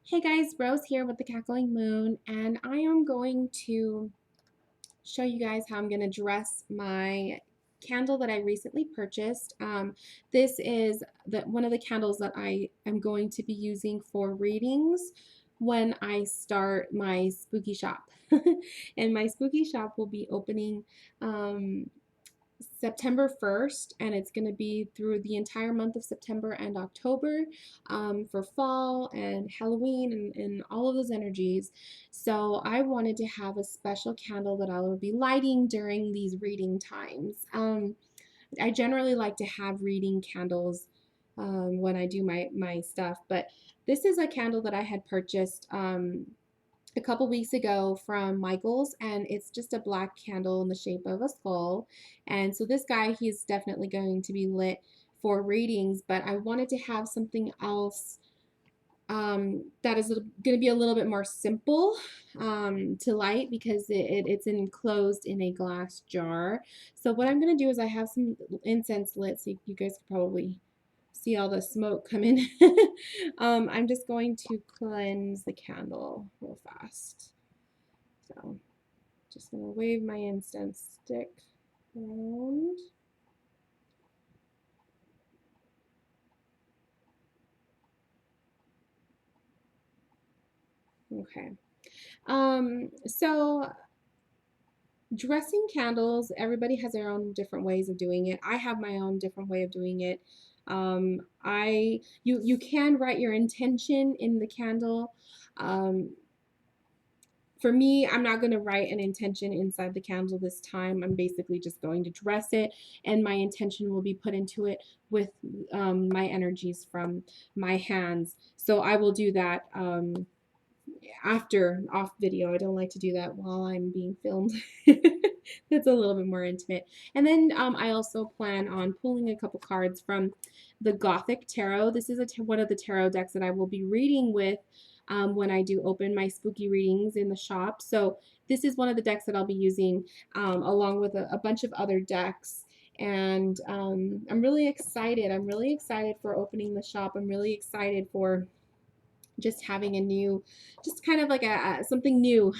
Hey guys, Rose here with the Cackling Moon, and I am going to show you guys how I'm going to dress my candle that I recently purchased. This is one of the candles that I am going to be using for readings when I start my spooky shop. And my spooky shop will be opening September 1st, and it's going to be through the entire month of September and October for fall and Halloween and all of those energies. So I wanted to have a special candle that I will be lighting during these reading times. I generally like to have reading candles when I do my stuff, but this is a candle that I had purchased a couple weeks ago from Michaels, and it's just a black candle in the shape of a skull. And so this guy, he's definitely going to be lit for readings, but I wanted to have something else that is going to be a little bit more simple to light because it's enclosed in a glass jar. So what I'm going to do is I have some incense lit, so you guys could probably see all the smoke come in. I'm just going to cleanse the candle real fast. So just going to wave my incense stick around. Okay. So dressing candles, everybody has their own different ways of doing it. I have my own different way of doing it. You can write your intention in the candle. Um, for me, I'm not going to write an intention inside the candle this time. I'm basically just going to dress it, and my intention will be put into it with my energies from my hands. So I will do that after off video. I don't like to do that while I'm being filmed. That's a little bit more intimate. And then I also plan on pulling a couple cards from the Gothic Tarot. This is one of the tarot decks that I will be reading with when I do open my spooky readings in the shop. So this is one of the decks that I'll be using along with a bunch of other decks. And I'm really excited. I'm really excited for opening the shop. I'm really excited for just having a new, just kind of like something new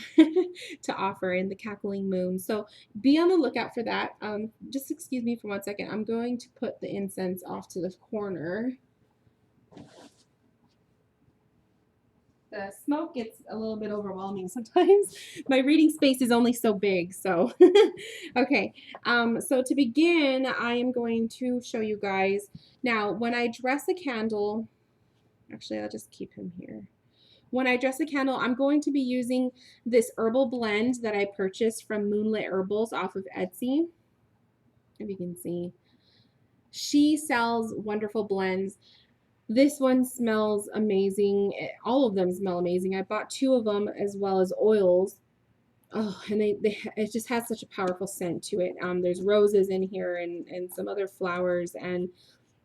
to offer in the Cackling Moon. So be on the lookout for that. Just excuse me for 1 second. I'm going to put the incense off to the corner. The smoke gets a little bit overwhelming sometimes. My reading space is only so big, so okay. So to begin, I am going to show you guys. Now, when I dress a candle, actually, I'll just keep him here. When I dress a candle, I'm going to be using this herbal blend that I purchased from Moonlit Herbals off of Etsy. If you can see, she sells wonderful blends. This one smells amazing. All of them smell amazing. I bought 2 of them as well as oils. Oh, and it just has such a powerful scent to it. There's roses in here and some other flowers, and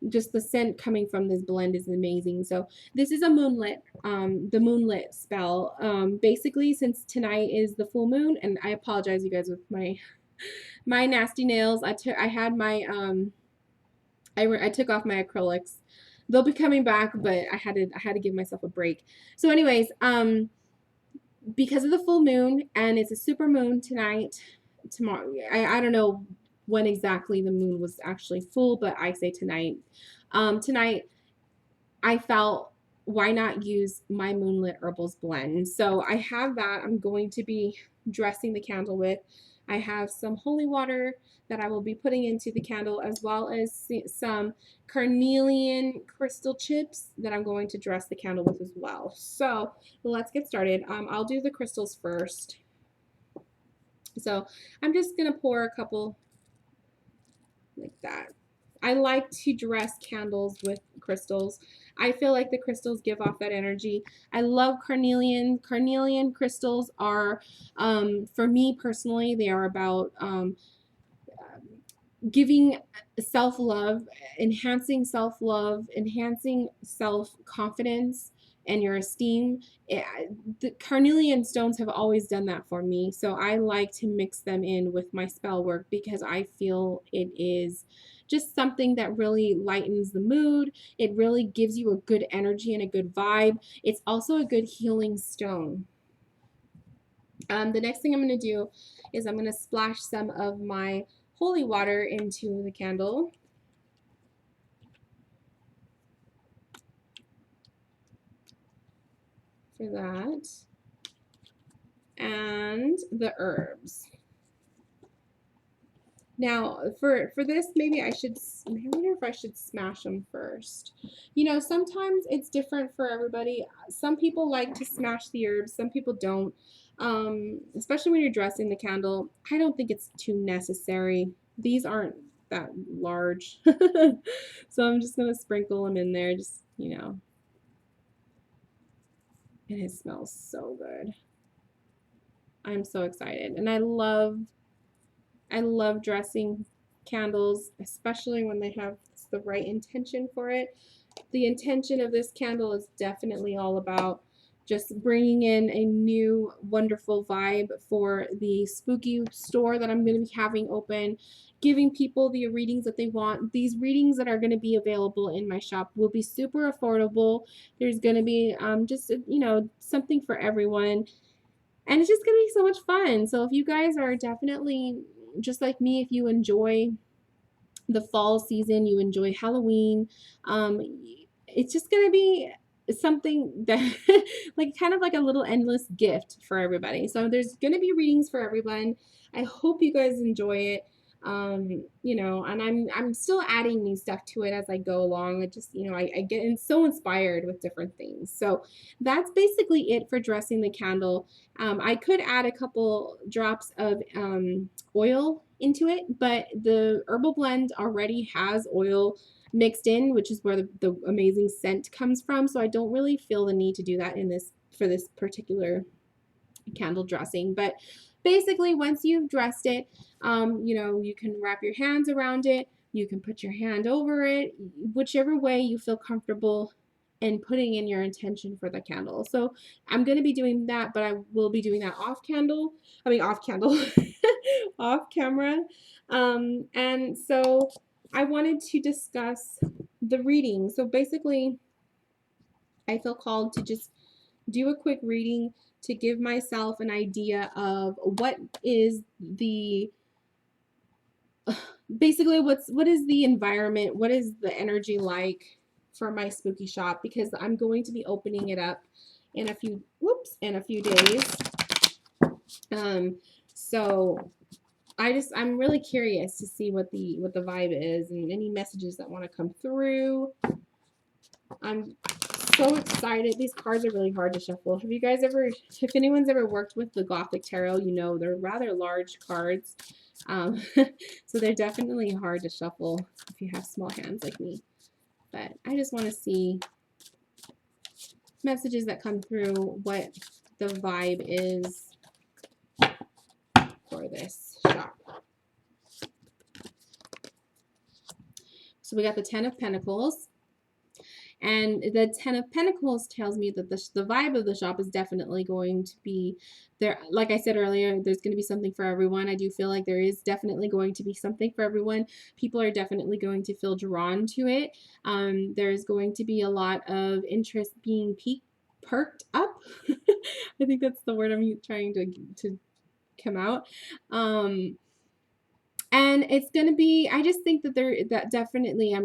just the scent coming from this blend is amazing. So this is a the moonlit spell. Basically, since tonight is the full moon, and I apologize, you guys, with my nasty nails. I had my I took off my acrylics. They'll be coming back, but I had to give myself a break. So, anyways, because of the full moon and it's a super moon tonight, tomorrow, I don't know when exactly the moon was actually full, but I say tonight. Tonight I felt, why not use my Moonlit Herbals blend? So I have that I'm going to be dressing the candle with. I have some holy water that I will be putting into the candle, as well as some carnelian crystal chips that I'm going to dress the candle with as well. So let's get started. I'll do the crystals first. So I'm just going to pour a couple like that. I like to dress candles with crystals. I feel like the crystals give off that energy. I love carnelian. Carnelian crystals are, for me personally, they are about giving self-love, enhancing self-confidence and your esteem. The carnelian stones have always done that for me, so I like to mix them in with my spell work because I feel it is just something that really lightens the mood. It really gives you a good energy and a good vibe. It's also a good healing stone. The next thing I'm going to do is I'm going to splash some of my holy water into the candle. For that. And the herbs. Now, for this, maybe I wonder if I should smash them first. You know, sometimes it's different for everybody. Some people like to smash the herbs, some people don't. Especially when you're dressing the candle, I don't think it's too necessary. These aren't that large. So I'm just going to sprinkle them in there, just, you know. And it smells so good. I'm so excited. And I love dressing candles, especially when they have the right intention for it. The intention of this candle is definitely all about just bringing in a new wonderful vibe for the spooky store that I'm going to be having open, giving people the readings that they want. These readings that are going to be available in my shop will be super affordable. There's going to be just, you know, something for everyone. And it's just going to be so much fun. So if you guys are definitely just like me, if you enjoy the fall season, you enjoy Halloween, it's just going to be something that like kind of like a little endless gift for everybody. So there's going to be readings for everyone. I hope you guys enjoy it. You know, and I'm still adding new stuff to it as I go along. It just, you know, I get so inspired with different things. So that's basically it for dressing the candle. I could add a couple drops of oil into it, but the herbal blend already has oil mixed in, which is where the amazing scent comes from. So I don't really feel the need to do that in this for this particular candle dressing. But basically, once you've dressed it, you know, you can wrap your hands around it, you can put your hand over it, whichever way you feel comfortable and putting in your intention for the candle. So I'm going to be doing that, but I will be doing that off off camera. And so I wanted to discuss the reading. So basically, I feel called to just do a quick reading to give myself an idea of what is the basically what is the environment, what is the energy like for my spooky shop, because I'm going to be opening it up in a few days. So I'm really curious to see what the vibe is and any messages that want to come through. I'm so excited. These cards are really hard to shuffle. Have you guys ever, if anyone's ever worked with the Gothic Tarot, you know they're rather large cards. So they're definitely hard to shuffle if you have small hands like me. But I just want to see messages that come through, what the vibe is for this shop. So we got the Ten of Pentacles. And the Ten of Pentacles tells me that the vibe of the shop is definitely going to be there. Like I said earlier, there's going to be something for everyone. I do feel like there is definitely going to be something for everyone. People are definitely going to feel drawn to it. There's going to be a lot of interest being perked up. I think that's the word I'm trying to come out. And it's going to be, I just think that that definitely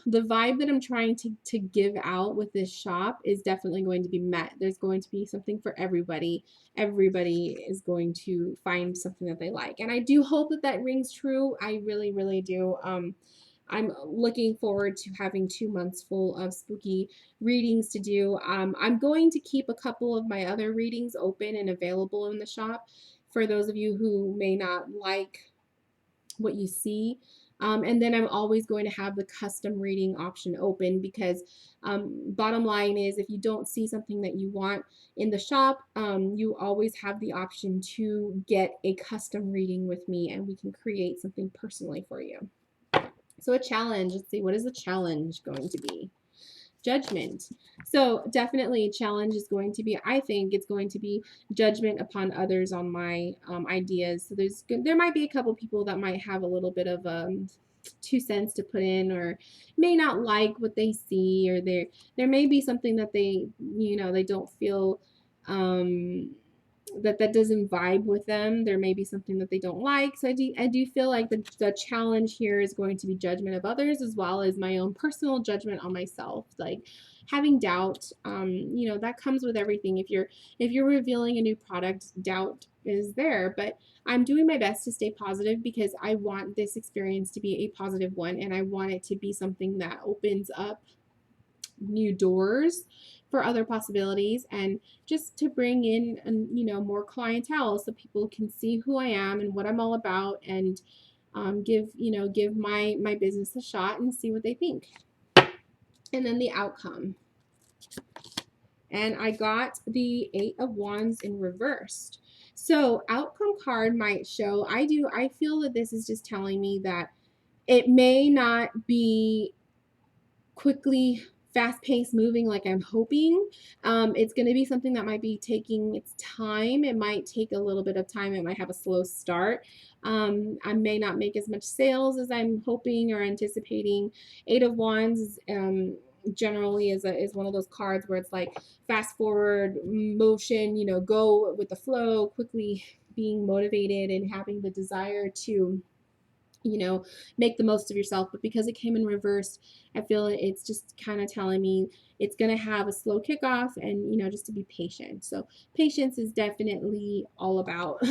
the vibe that I'm trying to give out with this shop is definitely going to be met. There's going to be something for everybody. Everybody is going to find something that they like. And I do hope that that rings true. I really, really do. I'm looking forward to having 2 months full of spooky readings to do. I'm going to keep a couple of my other readings open and available in the shop for those of you who may not like what you see. And then I'm always going to have the custom reading option open, because bottom line is, if you don't see something that you want in the shop, you always have the option to get a custom reading with me and we can create something personally for you. So a challenge, let's see, what is the challenge going to be? Judgment. So definitely a challenge is going to be, I think it's going to be judgment upon others on my ideas. So there might be a couple people that might have a little bit of 2 cents to put in, or may not like what they see, or there may be something that they, they don't feel that doesn't vibe with them. There may be something that they don't like. So I do feel like the challenge here is going to be judgment of others, as well as my own personal judgment on myself. Like having doubt, that comes with everything. If you're revealing a new product, doubt is there. But I'm doing my best to stay positive, because I want this experience to be a positive one, and I want it to be something that opens up new doors for other possibilities, and just to bring in, more clientele, so people can see who I am and what I'm all about, and give my business a shot and see what they think. And then the outcome. And I got the 8 of Wands in reversed. So outcome card might show, I feel that this is just telling me that it may not be quickly fast-paced moving like I'm hoping. It's going to be something that might be taking its time. It might take a little bit of time. It might have a slow start. I may not make as much sales as I'm hoping or anticipating. 8 of Wands generally is one of those cards where it's like fast forward motion, go with the flow, quickly being motivated and having the desire to make the most of yourself. But because it came in reverse, I feel it's just kind of telling me it's going to have a slow kickoff, and just to be patient. So patience is definitely all about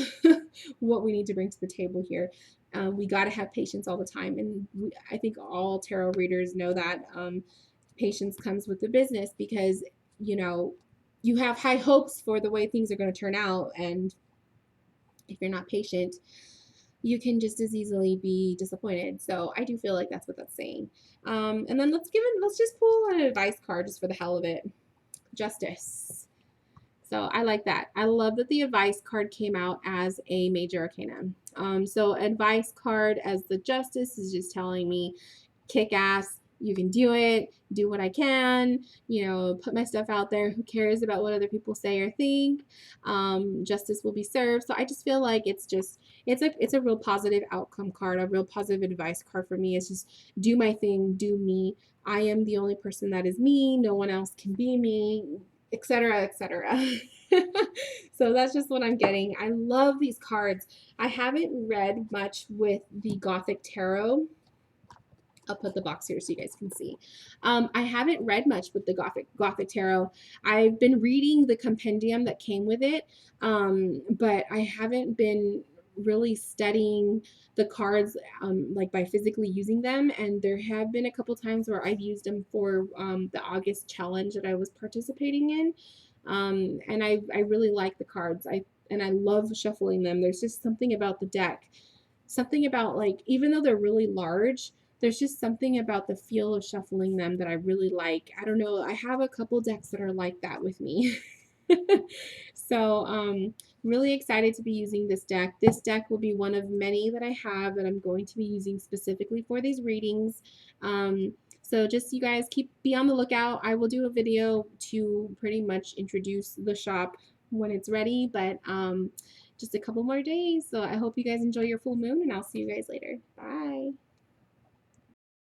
what we need to bring to the table here. We got to have patience all the time, and I think all tarot readers know that. Patience comes with the business, because you have high hopes for the way things are going to turn out, and if you're not patient, you can just as easily be disappointed. So I do feel like that's what that's saying. And then let's just pull an advice card just for the hell of it. Justice. So I like that. I love that the advice card came out as a major arcana. So advice card as the Justice is just telling me, kick ass, you can do it, do what I can, put my stuff out there. Who cares about what other people say or think? Justice will be served. So I just feel like it's a real positive outcome card, a real positive advice card for me. It's just do my thing, do me. I am the only person that is me. No one else can be me, etc., etc. So that's just what I'm getting. I love these cards. I haven't read much with the Gothic Tarot. I'll put the box here so you guys can see. I haven't read much with the Gothic Tarot. I've been reading the compendium that came with it, but I haven't been really studying the cards like by physically using them. And there have been a couple times where I've used them for the August challenge that I was participating in, and I really like the cards. And I love shuffling them. There's just something about the deck, something about, like, even though they're really large, there's just something about the feel of shuffling them that I really like. I don't know. I have a couple decks that are like that with me. So really excited to be using this deck. This deck will be one of many that I have that I'm going to be using specifically for these readings. So just, you guys, be on the lookout. I will do a video to pretty much introduce the shop when it's ready, but just a couple more days. So I hope you guys enjoy your full moon, and I'll see you guys later. Bye.